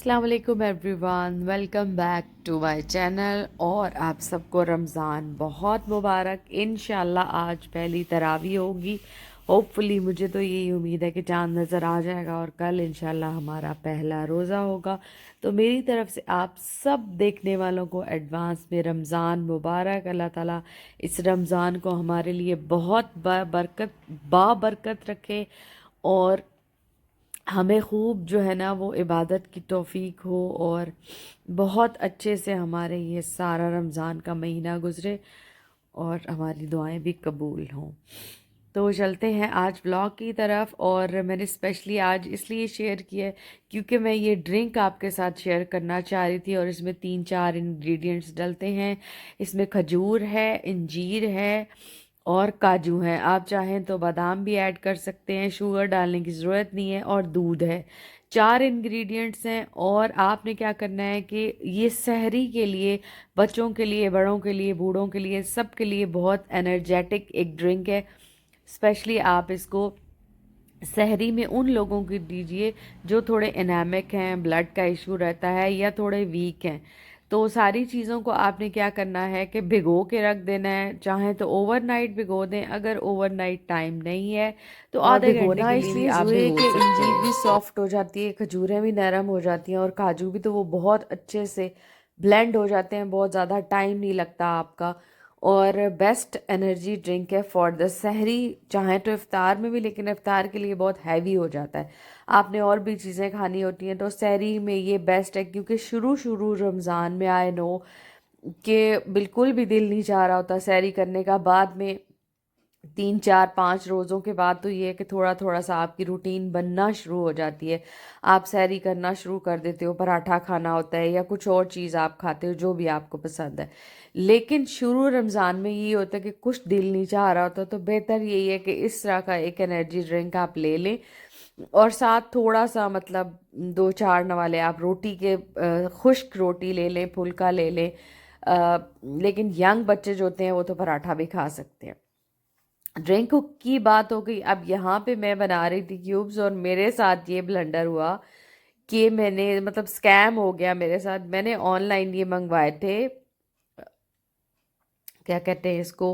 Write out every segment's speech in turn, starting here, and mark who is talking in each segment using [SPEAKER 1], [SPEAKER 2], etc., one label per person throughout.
[SPEAKER 1] अस्सलाम वालेकुम everyone, welcome back to my channel. और आप सबको रमज़ान बहुत मुबारक। इंशाल्लाह आज पहली तरावी होगी। होपफुली मुझे तो यही उम्मीद है कि चांद नज़र आ जाएगा और कल इंशाल्लाह हमारा पहला रोज़ा होगा। तो मेरी तरफ से आप सब देखने वालों को एडवांस में रमज़ान मुबारक। अल्लाह ताला इस रमज़ान को हमारे लिए बहुत बाबरकत रखे और हमें खूब जो है ना वो इबादत की तौफीक हो और बहुत अच्छे से हमारे ये सारा रमज़ान का महीना गुज़रे और हमारी दुआएं भी कबूल हों। तो चलते हैं आज ब्लॉग की तरफ। और मैंने स्पेशली आज इसलिए शेयर किया है क्योंकि मैं ये ड्रिंक आपके साथ शेयर करना चाह रही थी। और इसमें 3-4 इंग्रेडिएंट्स डलते हैं। इसमें खजूर है, अंजीर है और काजू हैं। आप चाहें तो बादाम भी ऐड कर सकते हैं, शुगर डालने की ज़रूरत नहीं है। और दूध है। 4 इंग्रेडिएंट्स हैं। और आपने क्या करना है कि ये सहरी के लिए, बच्चों के लिए, बड़ों के लिए, बूढ़ों के लिए, सब के लिए बहुत एनर्जेटिक एक ड्रिंक है। स्पेशली आप इसको सहरी में उन लोगों को दीजिए जो थोड़े एनेमिक हैं, ब्लड का इशू रहता है या थोड़े वीक हैं। तो सारी चीज़ों को आपने क्या करना है कि भिगो के रख देना है। चाहे तो ओवरनाइट भिगो दें, अगर ओवरनाइट टाइम नहीं है तो आधे घंटे
[SPEAKER 2] भिगोना
[SPEAKER 1] के लिए भी
[SPEAKER 2] इसलिए
[SPEAKER 1] आप
[SPEAKER 2] ज़रूरी है
[SPEAKER 1] भिगो
[SPEAKER 2] कि
[SPEAKER 1] सकते
[SPEAKER 2] अंजीर
[SPEAKER 1] हैं।
[SPEAKER 2] भी सॉफ्ट हो जाती है, खजूरें भी नरम हो जाती हैं और काजू भी तो वो बहुत अच्छे से ब्लेंड हो जाते हैं, बहुत ज़्यादा टाइम नहीं लगता आपका। और बेस्ट एनर्जी ड्रिंक है फॉर द सहरी। चाहे तो इफ्तार में भी, लेकिन इफ्तार के लिए बहुत हैवी हो जाता है, आपने और भी चीज़ें खानी होती हैं, तो सहरी में ये बेस्ट है। क्योंकि शुरू शुरू रमज़ान में आए नो कि बिल्कुल भी दिल नहीं चाह रहा होता सहरी करने का। बाद में 3-4-5 रोज़ों के बाद तो ये है कि थोड़ा थोड़ा सा आपकी रूटीन बनना शुरू हो जाती है। आप सैरी करना शुरू कर देते हो, पराठा खाना होता है या कुछ और चीज़ आप खाते हो जो भी आपको पसंद है। लेकिन शुरू रमज़ान में ये होता है कि कुछ दिल नहीं चाह रहा होता, तो बेहतर यही है कि इस तरह का एक एनर्जी ड्रिंक आप ले लें। और साथ थोड़ा सा मतलब 2-4 नवाले आप रोटी के खुश्क रोटी ले लें, फुल्का ले लें। लेकिन यंग बच्चे जो होते हैं वो तो पराठा भी खा सकते हैं। ड्रिंक की बात हो गई, अब यहाँ पे मैं बना रही थी क्यूब्स और मेरे साथ ये ब्लंडर हुआ कि मैंने मतलब स्कैम हो गया मेरे साथ। मैंने ऑनलाइन ये मंगवाए थे, क्या कहते हैं इसको,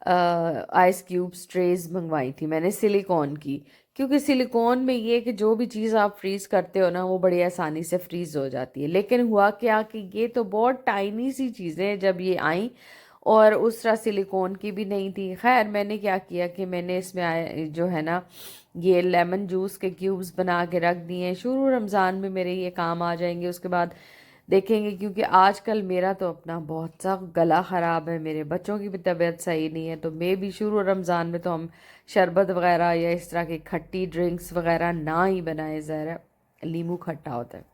[SPEAKER 2] आइस क्यूब्स ट्रेज मंगवाई थी मैंने सिलिकॉन की। क्योंकि सिलिकॉन में ये कि जो भी चीज़ आप फ्रीज़ करते हो ना वो बड़ी आसानी से फ्रीज़ हो जाती है। लेकिन हुआ क्या कि ये तो बहुत टाइनी सी चीज़ें जब ये आई और उस तरह सिलिकॉन की भी नहीं थी। खैर मैंने क्या किया कि मैंने इसमें जो है ना ये लेमन जूस के क्यूब्स बना के रख दिए हैं। शुरू रमज़ान में मेरे ये काम आ जाएंगे, उसके बाद देखेंगे। क्योंकि आजकल मेरा तो अपना बहुत सा गला ख़राब है, मेरे बच्चों की भी तबीयत सही नहीं है, तो मैं भी शुरू रमज़ान में तो हम शरबत वगैरह या इस तरह की खट्टी ड्रिंक्स वगैरह ना ही बनाए। ज़रा नींबू खट्टा होता है।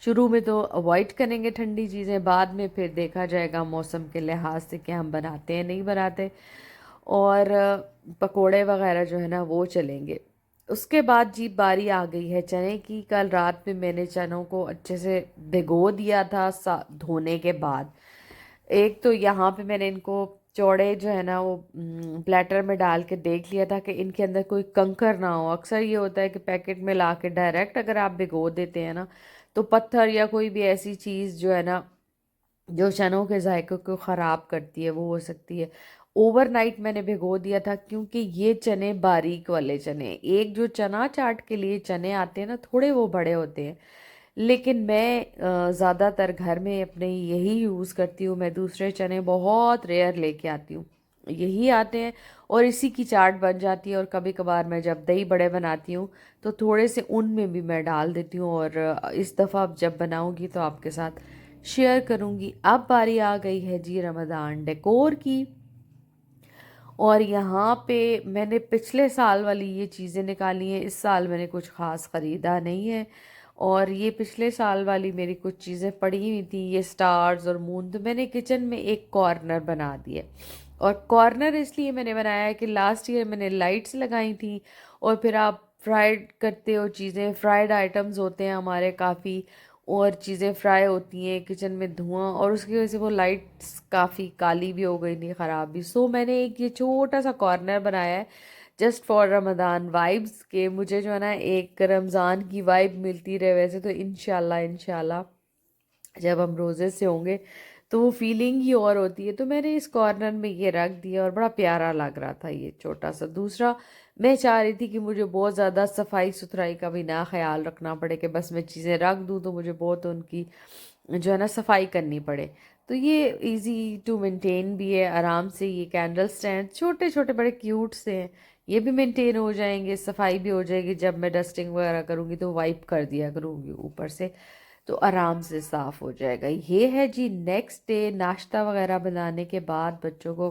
[SPEAKER 2] शुरू में तो अवॉइड करेंगे ठंडी चीज़ें, बाद में फिर देखा जाएगा मौसम के लिहाज से कि हम बनाते हैं नहीं बनाते। और पकोड़े वगैरह जो है ना वो चलेंगे। उसके बाद जी बारी आ गई है चने की। कल रात में मैंने चनों को अच्छे से भिगो दिया था धोने के बाद। एक तो यहाँ पे मैंने इनको चौड़े जो है ना वो प्लेटर में डाल के देख लिया था कि इनके अंदर कोई कंकर ना हो। अक्सर ये होता है कि पैकेट में ला के डायरेक्ट अगर आप भिगो देते हैं ना तो पत्थर या कोई भी ऐसी चीज़ जो है ना जो चनों के जायके को ख़राब करती है वो हो सकती है। ओवरनाइट मैंने भिगो दिया था क्योंकि ये चने बारीक वाले चने, एक जो चना चाट के लिए चने आते हैं ना थोड़े वो बड़े होते हैं। लेकिन मैं ज़्यादातर घर में अपने यही यूज़ करती हूँ। मैं दूसरे चने बहुत रेयर लेके आती हूँ, यही आते हैं और इसी की चाट बन जाती है। और कभी कभार मैं जब दही बड़े बनाती हूँ तो थोड़े से उनमें भी मैं डाल देती हूँ। और इस दफ़ा जब बनाऊँगी तो आपके साथ शेयर करूँगी। अब बारी आ गई है जी रमज़ान डेकोर की। और यहाँ पे मैंने पिछले साल वाली ये चीज़ें निकाली हैं, इस साल मैंने कुछ ख़ास ख़रीदा नहीं है। और ये पिछले साल वाली मेरी कुछ चीज़ें पड़ी हुई थी, ये स्टार्स और मून, तो मैंने किचन में एक कॉर्नर बना दिया। और कॉर्नर इसलिए मैंने बनाया है कि लास्ट ईयर मैंने लाइट्स लगाई थी। और फिर आप फ्राइड करते हो चीज़ें, फ्राइड आइटम्स होते हैं हमारे काफ़ी, और चीज़ें फ्राई होती हैं किचन में धुआं, और उसकी वजह से वो लाइट्स काफ़ी काली भी हो गई थी, ख़राब भी। सो मैंने एक ये छोटा सा कॉर्नर बनाया है जस्ट फॉर रमज़ान वाइब्स के मुझे जो है ना एक रमज़ान की वाइब मिलती रहे। वैसे तो इंशाल्लाह इंशाल्लाह जब हम रोज़े से होंगे तो वो फीलिंग ही और होती है। तो मैंने इस कॉर्नर में ये रख दिया और बड़ा प्यारा लग रहा था ये छोटा सा। दूसरा, मैं चाह रही थी कि मुझे बहुत ज़्यादा सफाई सुथराई का भी ना ख्याल रखना पड़े कि बस मैं चीज़ें रख दूँ तो मुझे बहुत उनकी जो है ना सफाई करनी पड़े। तो ये इजी टू मेंटेन भी है, आराम से ये कैंडल स्टैंड छोटे छोटे बड़े क्यूट से हैं, ये भी मेंटेन हो जाएंगे, सफाई भी हो जाएगी। जब मैं डस्टिंग वगैरह करूँगी तो वाइप कर दिया करूँगी ऊपर से, तो आराम से साफ़ हो जाएगा। ये है जी नेक्स्ट डे, नाश्ता वगैरह बनाने के बाद बच्चों को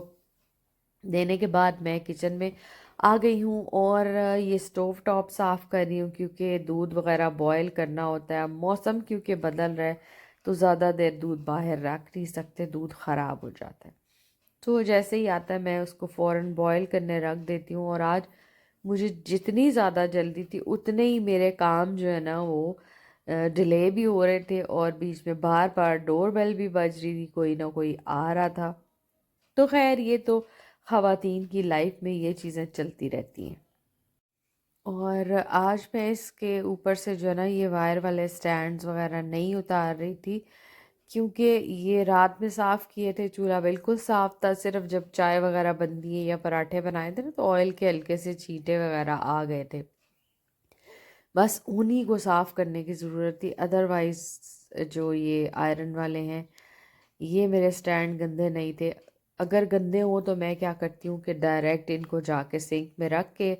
[SPEAKER 2] देने के बाद मैं किचन में आ गई हूँ और ये स्टोव टॉप साफ़ कर रही हूँ क्योंकि दूध वगैरह बॉयल करना होता है। मौसम क्योंकि बदल रहा है तो ज़्यादा देर दूध बाहर रख नहीं सकते, दूध ख़राब हो जाता है। तो जैसे ही आता है मैं उसको फ़ौरन बॉयल करने रख देती हूँ। और आज मुझे जितनी ज़्यादा जल्दी थी उतने ही मेरे काम जो है ना वो डिले भी हो रहे थे और बीच में बार बार डोरबेल भी बज रही थी, कोई ना कोई आ रहा था। तो खैर ये तो ख़वातीन की लाइफ में ये चीज़ें चलती रहती हैं। और आज मैं इसके ऊपर से जो है ना ये वायर वाले स्टैंड्स वगैरह नहीं उतार रही थी क्योंकि ये रात में साफ़ किए थे, चूल्हा बिल्कुल साफ़ था। सिर्फ जब चाय वगैरह बनती है या पराठे बनाए थे ना तो ऑयल के हल्के से छींटे वगैरह आ गए थे, बस उन्हीं को साफ़ करने की ज़रूरत थी। अदरवाइज़ जो ये आयरन वाले हैं ये मेरे स्टैंड गंदे नहीं थे। अगर गंदे हों तो मैं क्या करती हूँ कि डायरेक्ट इनको जाके सिंक में रख के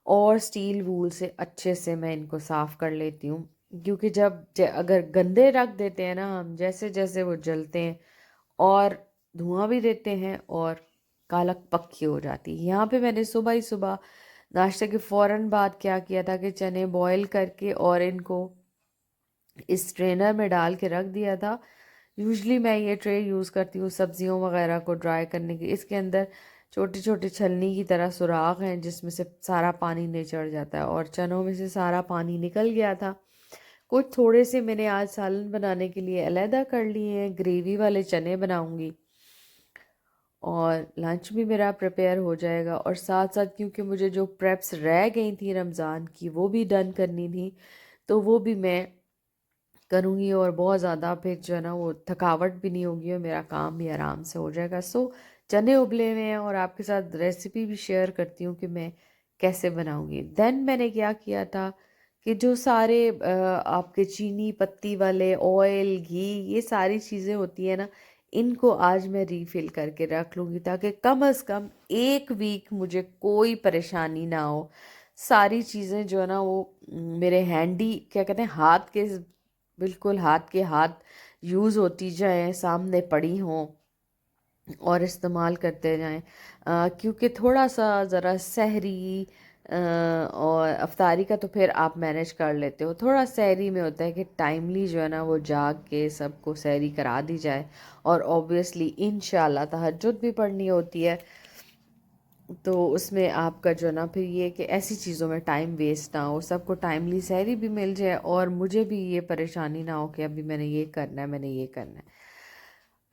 [SPEAKER 2] और स्टील वूल से अच्छे से मैं इनको साफ़ कर लेती हूँ। क्योंकि अगर गंदे रख देते हैं ना हम, जैसे जैसे वो जलते हैं और धुआं भी देते हैं और कालक पक्की हो जाती है। यहाँ पे मैंने सुबह ही सुबह नाश्ते के फ़ौरन बाद क्या किया था कि चने बॉईल करके और इनको इस ट्रेनर में डाल के रख दिया था। यूजली मैं ये ट्रे यूज़ करती हूँ सब्जियों वगैरह को ड्राई करने की। इसके अंदर छोटी छोटी छलनी की तरह सुराख हैं जिसमें से सारा पानी निचड़ जाता है और चनों में से सारा पानी निकल गया था। कुछ थोड़े से मैंने आज सालन बनाने के लिए अलहदा कर लिए हैं, ग्रेवी वाले चने बनाऊंगी और लंच भी मेरा प्रिपेयर हो जाएगा। और साथ साथ क्योंकि मुझे जो प्रेप्स रह गई थी रमज़ान की वो भी डन करनी थी तो वो भी मैं करूँगी और बहुत ज़्यादा फिर जो है ना वो थकावट भी नहीं होगी और मेरा काम भी आराम से हो जाएगा। सो चने उबले हुए हैं और आपके साथ रेसिपी भी शेयर करती हूँ कि मैं कैसे बनाऊँगी। देन मैंने क्या किया था कि जो सारे आपके चीनी पत्ती वाले ऑयल घी ये सारी चीज़ें होती है ना, इनको आज मैं रीफ़िल करके रख लूँगी ताकि कम अज़ कम एक वीक मुझे कोई परेशानी ना हो। सारी चीज़ें जो है ना वो मेरे हैंडी क्या कहते हैं हाथ के बिल्कुल हाथ के हाथ यूज़ होती जाएं, सामने पड़ी हों और इस्तेमाल करते जाएं। क्योंकि थोड़ा सा ज़रा सहरी और अफ्तारी का तो फिर आप मैनेज कर लेते हो, थोड़ा सहरी में होता है कि टाइमली जो है ना वो जाग के सबको सहरी करा दी जाए। और ऑब्वियसली इंशाल्लाह तहज्जुद भी पढ़नी होती है तो उसमें आपका जो है ना फिर ये कि ऐसी चीज़ों में टाइम वेस्ट ना हो, सबको टाइमली सहरी भी मिल जाए और मुझे भी ये परेशानी ना हो कि अभी मैंने ये करना है, मैंने ये करना है।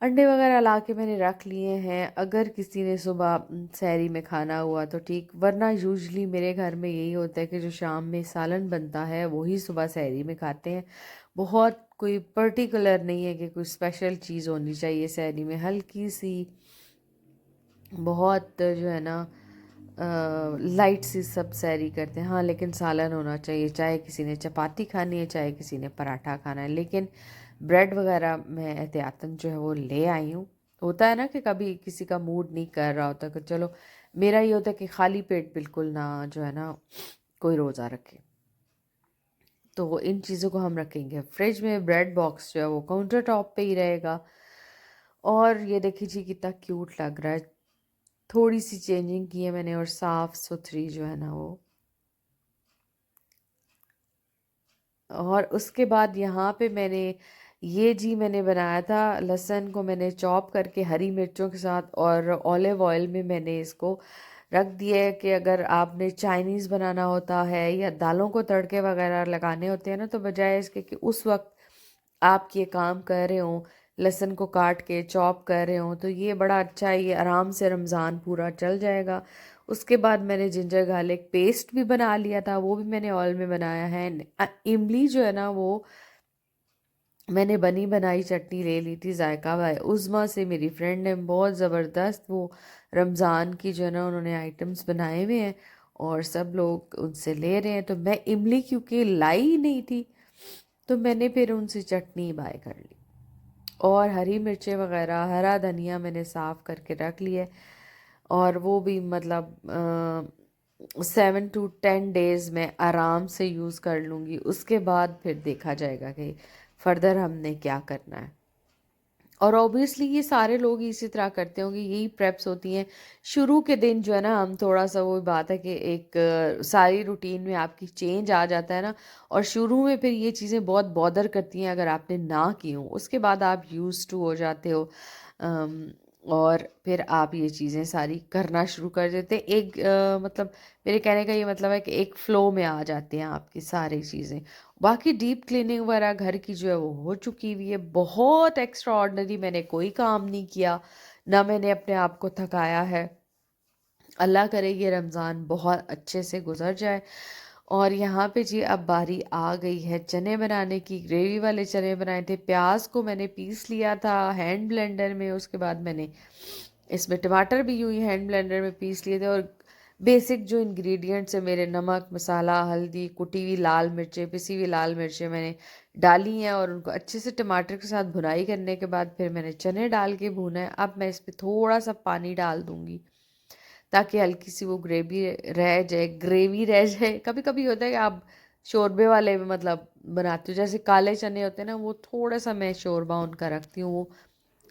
[SPEAKER 2] अंडे वगैरह ला के मैंने रख लिए हैं, अगर किसी ने सुबह सहरी में खाना हुआ तो ठीक, वरना यूजली मेरे घर में यही होता है कि जो शाम में सालन बनता है वही सुबह सहरी में खाते हैं। बहुत कोई पर्टिकुलर नहीं है कि कोई स्पेशल चीज़ होनी चाहिए सहरी में, हल्की सी बहुत जो है ना लाइट सी सब सैरी करते हैं। हाँ लेकिन सालन होना चाहिए, चाहे किसी ने चपाती खानी है चाहे किसी ने पराठा खाना है। लेकिन ब्रेड वगैरह मैं एहतियातन जो है वो ले आई हूँ। होता है ना कि कभी किसी का मूड नहीं कर रहा होता कि चलो, मेरा ये होता है कि खाली पेट बिल्कुल ना जो है ना कोई रोज़ा रखे। तो इन चीज़ों को हम रखेंगे फ्रिज में। ब्रेड बॉक्स जो है वो काउंटर टॉप पे ही रहेगा। और ये देखिए जी कितना क्यूट लग रहा है, थोड़ी सी चेंजिंग की है मैंने और साफ सुथरी जो है ना वो। और उसके बाद यहाँ पे मैंने बनाया था, लहसुन को मैंने चॉप करके हरी मिर्चों के साथ और ऑलिव ऑयल में मैंने इसको रख दिया है कि अगर आपने चाइनीज़ बनाना होता है या दालों को तड़के वगैरह लगाने होते हैं ना, तो बजाय इसके कि उस वक्त आप ये काम कर रहे हो, लहसुन को काट के चॉप कर रहे हो, तो ये बड़ा अच्छा है, ये आराम से रमज़ान पूरा चल जाएगा। उसके बाद मैंने जिंजर गार्लिक पेस्ट भी बना लिया था, वो भी मैंने ऑयल में बनाया है। इमली जो है ना वो मैंने बनी बनाई चटनी ले ली थी जायका भाई उज़मा से, मेरी फ्रेंड ने बहुत ज़बरदस्त वो रमज़ान की जो है ना उन्होंने आइटम्स बनाए हुए हैं और सब लोग उनसे ले रहे हैं। तो मैं इमली क्योंकि लाई ही नहीं थी तो मैंने फिर उनसे चटनी बाय कर ली। और हरी मिर्चें वगैरह हरा धनिया मैंने साफ़ करके रख लिया है, और वो भी मतलब 7 to 10 डेज़ में आराम से यूज़ कर लूँगी। उसके बाद फिर देखा जाएगा कि फर्दर हमने क्या करना है। और ऑब्वियसली ये सारे लोग इसी तरह करते होंगे, यही प्रेप्स होती हैं शुरू के दिन जो है ना। हम थोड़ा सा वो बात है कि एक सारी रूटीन में आपकी चेंज आ जाता है ना, और शुरू में फिर ये चीज़ें बहुत बॉदर करती हैं अगर आपने ना की हो, उसके बाद आप यूज़ टू हो जाते हो। अम, और फिर आप ये चीज़ें सारी करना शुरू कर देते हैं। एक मतलब मेरे कहने का ये मतलब है कि एक फ़्लो में आ जाते हैं आपकी सारी चीज़ें। बाकी डीप क्लीनिंग वगैरह घर की जो है वो हो चुकी हुई है। बहुत एक्स्ट्रा ऑर्डनरी मैंने कोई काम नहीं किया, ना मैंने अपने आप को थकाया है। अल्लाह करे ये रमज़ान बहुत अच्छे से गुजर जाए। और यहाँ पे जी अब बारी आ गई है चने बनाने की। ग्रेवी वाले चने बनाए थे, प्याज को मैंने पीस लिया था हैंड ब्लेंडर में, उसके बाद मैंने इसमें टमाटर भी यूं ही हैंड ब्लेंडर में पीस लिए थे। और बेसिक जो इंग्रेडिएंट्स है मेरे, नमक मसाला हल्दी कुटी हुई लाल मिर्चें पिसी हुई लाल मिर्चें मैंने डाली हैं, और उनको अच्छे से टमाटर के साथ भुनाई करने के बाद फिर मैंने चने डाल के भूना है। अब मैं इस पर थोड़ा सा पानी डाल दूंगी ताकि हल्की सी वो ग्रेवी रह जाए। कभी कभी होता है कि आप शोरबे वाले में मतलब बनाते हो, जैसे काले चने होते हैं ना, वो थोड़ा सा मैं शोरबा उनका रखती हूँ, वो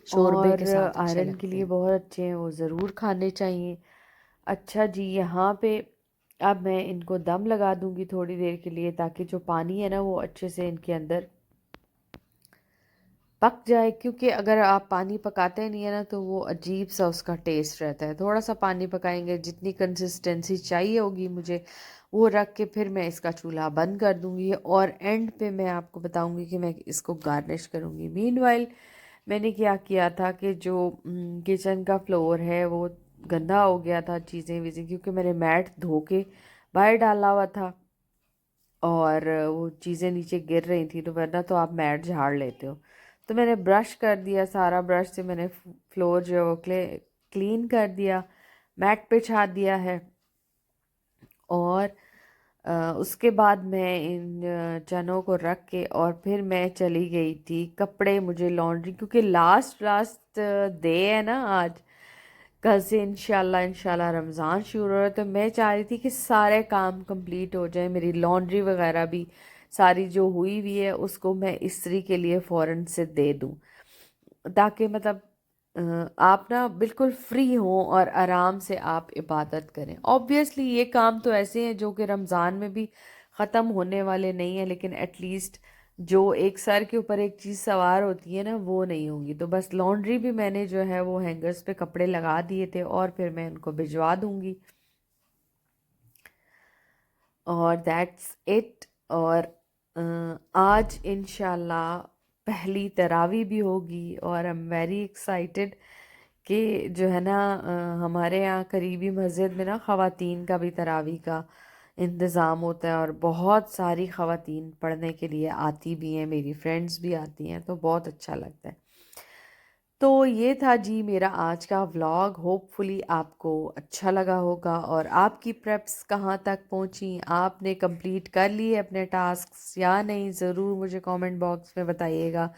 [SPEAKER 2] शोरबे के
[SPEAKER 1] और
[SPEAKER 2] साथ अच्छे
[SPEAKER 1] आयरन के
[SPEAKER 2] लगते
[SPEAKER 1] लिए
[SPEAKER 2] हैं।
[SPEAKER 1] बहुत अच्छे हैं, वो ज़रूर खाने चाहिए। अच्छा जी, यहाँ पे अब मैं इनको दम लगा दूंगी थोड़ी देर के लिए, ताकि जो पानी है ना वो अच्छे से इनके अंदर पक जाए। क्योंकि अगर आप पानी पकाते नहीं है ना तो वो अजीब सा उसका टेस्ट रहता है। थोड़ा सा पानी पकाएंगे, जितनी कंसिस्टेंसी चाहिए होगी मुझे वो रख के फिर मैं इसका चूल्हा बंद कर दूंगी, और एंड पे मैं आपको बताऊंगी कि मैं इसको गार्निश करूंगी। मीनवाइल मैंने क्या किया था कि जो किचन का फ्लोर है वो गंदा हो गया था चीज़ें वीज़ें, क्योंकि मैंने मैट धो के बाहर डाला हुआ था और वो चीज़ें नीचे गिर रही थी, तो वरना तो आप मैट झाड़ लेते हो। तो मैंने ब्रश कर दिया, सारा ब्रश से मैंने फ्लोर जो है वो क्लीन कर दिया, मैट पे छा दिया है। और उसके बाद मैं इन चनों को रख के और फिर मैं चली गई थी कपड़े मुझे लॉन्ड्री, क्योंकि लास्ट लास्ट डे है ना आज। कल से इंशाल्लाह रमज़ान शुरू हो रहा है, तो मैं चाह रही थी कि सारे काम कंप्लीट हो जाए, मेरी लॉन्ड्री वगैरह भी सारी जो हुई हुई है उसको मैं इस्त्री के लिए फ़ौरन से दे दूं, ताकि मतलब आप ना बिल्कुल फ्री हों और आराम से आप इबादत करें। ऑब्वियसली ये काम तो ऐसे हैं जो कि रमज़ान में भी ख़त्म होने वाले नहीं हैं, लेकिन एटलीस्ट जो एक सर के ऊपर एक चीज़ सवार होती है ना वो नहीं होंगी। तो बस लॉन्ड्री भी मैंने जो है वो हैंगर्स पे कपड़े लगा दिए थे और फिर मैं उनको भिजवा दूंगी, और दैट्स इट। और आज इंशाल्लाह पहली तरावी भी होगी, और आई एम वेरी एक्साइटेड कि जो है ना हमारे यहाँ करीबी मस्जिद में ना ख़वातीन का भी तरावी का इंतज़ाम होता है, और बहुत सारी ख़वातीन पढ़ने के लिए आती भी हैं, मेरी फ्रेंड्स भी आती हैं, तो बहुत अच्छा लगता है। तो ये था जी मेरा आज का व्लॉग। होपफुली आपको अच्छा लगा होगा। और आपकी प्रेप्स कहाँ तक पहुँची, आपने कंप्लीट कर लिए अपने टास्क्स या नहीं, ज़रूर मुझे कमेंट बॉक्स में बताइएगा।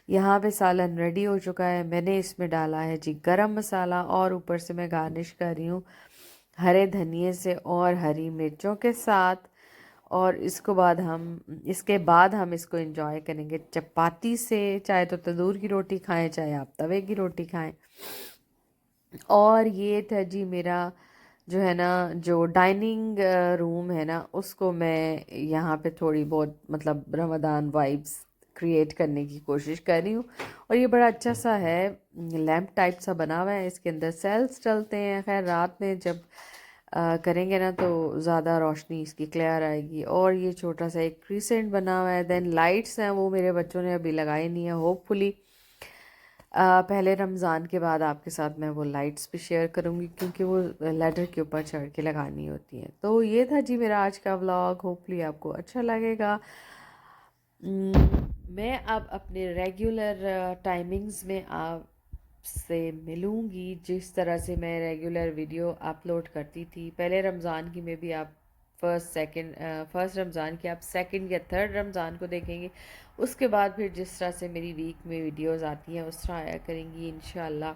[SPEAKER 1] यहाँ पे सालन रेडी हो चुका है, मैंने इसमें डाला है जी गरम मसाला, और ऊपर से मैं गार्निश कर रही हूँ हरे धनिए से और हरी मिर्चों के साथ। और इसके बाद हम इसको एंजॉय करेंगे चपाती से, चाहे तो तंदूर की रोटी खाएं चाहे आप तवे की रोटी खाएं। और ये था जी मेरा जो है ना जो डाइनिंग रूम है ना, उसको मैं यहाँ पे थोड़ी बहुत मतलब रमदान वाइब्स क्रिएट करने की कोशिश कर रही हूँ। और ये बड़ा अच्छा सा है, लैम्प टाइप सा बना हुआ है, इसके अंदर सेल्स चलते हैं। खैर रात में जब करेंगे ना तो ज़्यादा रोशनी इसकी क्लियर आएगी। और ये छोटा सा एक क्रिसेंट बना हुआ है। देन लाइट्स हैं, वो मेरे बच्चों ने अभी लगाई नहीं है, होपफुली
[SPEAKER 2] पहले रमज़ान के बाद आपके साथ मैं वो लाइट्स भी शेयर करूँगी, क्योंकि वो लैडर के ऊपर चढ़ के लगानी होती हैं। तो ये था जी मेरा आज का व्लॉग, होपफुली आपको अच्छा लगेगा। मैं अब अपने रेगुलर टाइमिंग्स में आपसे मिलूँगी, जिस तरह से मैं रेगुलर वीडियो अपलोड करती थी। पहले रमज़ान की में भी आप फर्स्ट रमज़ान की आप सेकंड या थर्ड रमज़ान को देखेंगे। उसके बाद फिर जिस तरह से मेरी वीक में वीडियोस आती हैं उस तरह आया करेंगी इंशाल्लाह।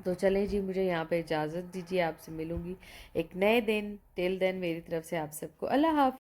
[SPEAKER 2] तो चलें जी, मुझे यहाँ पे इजाज़त दीजिए, आपसे मिलूँगी एक नए दिन। टिल देन मेरी तरफ से आप सबको अल्लाह हाफ़िज़।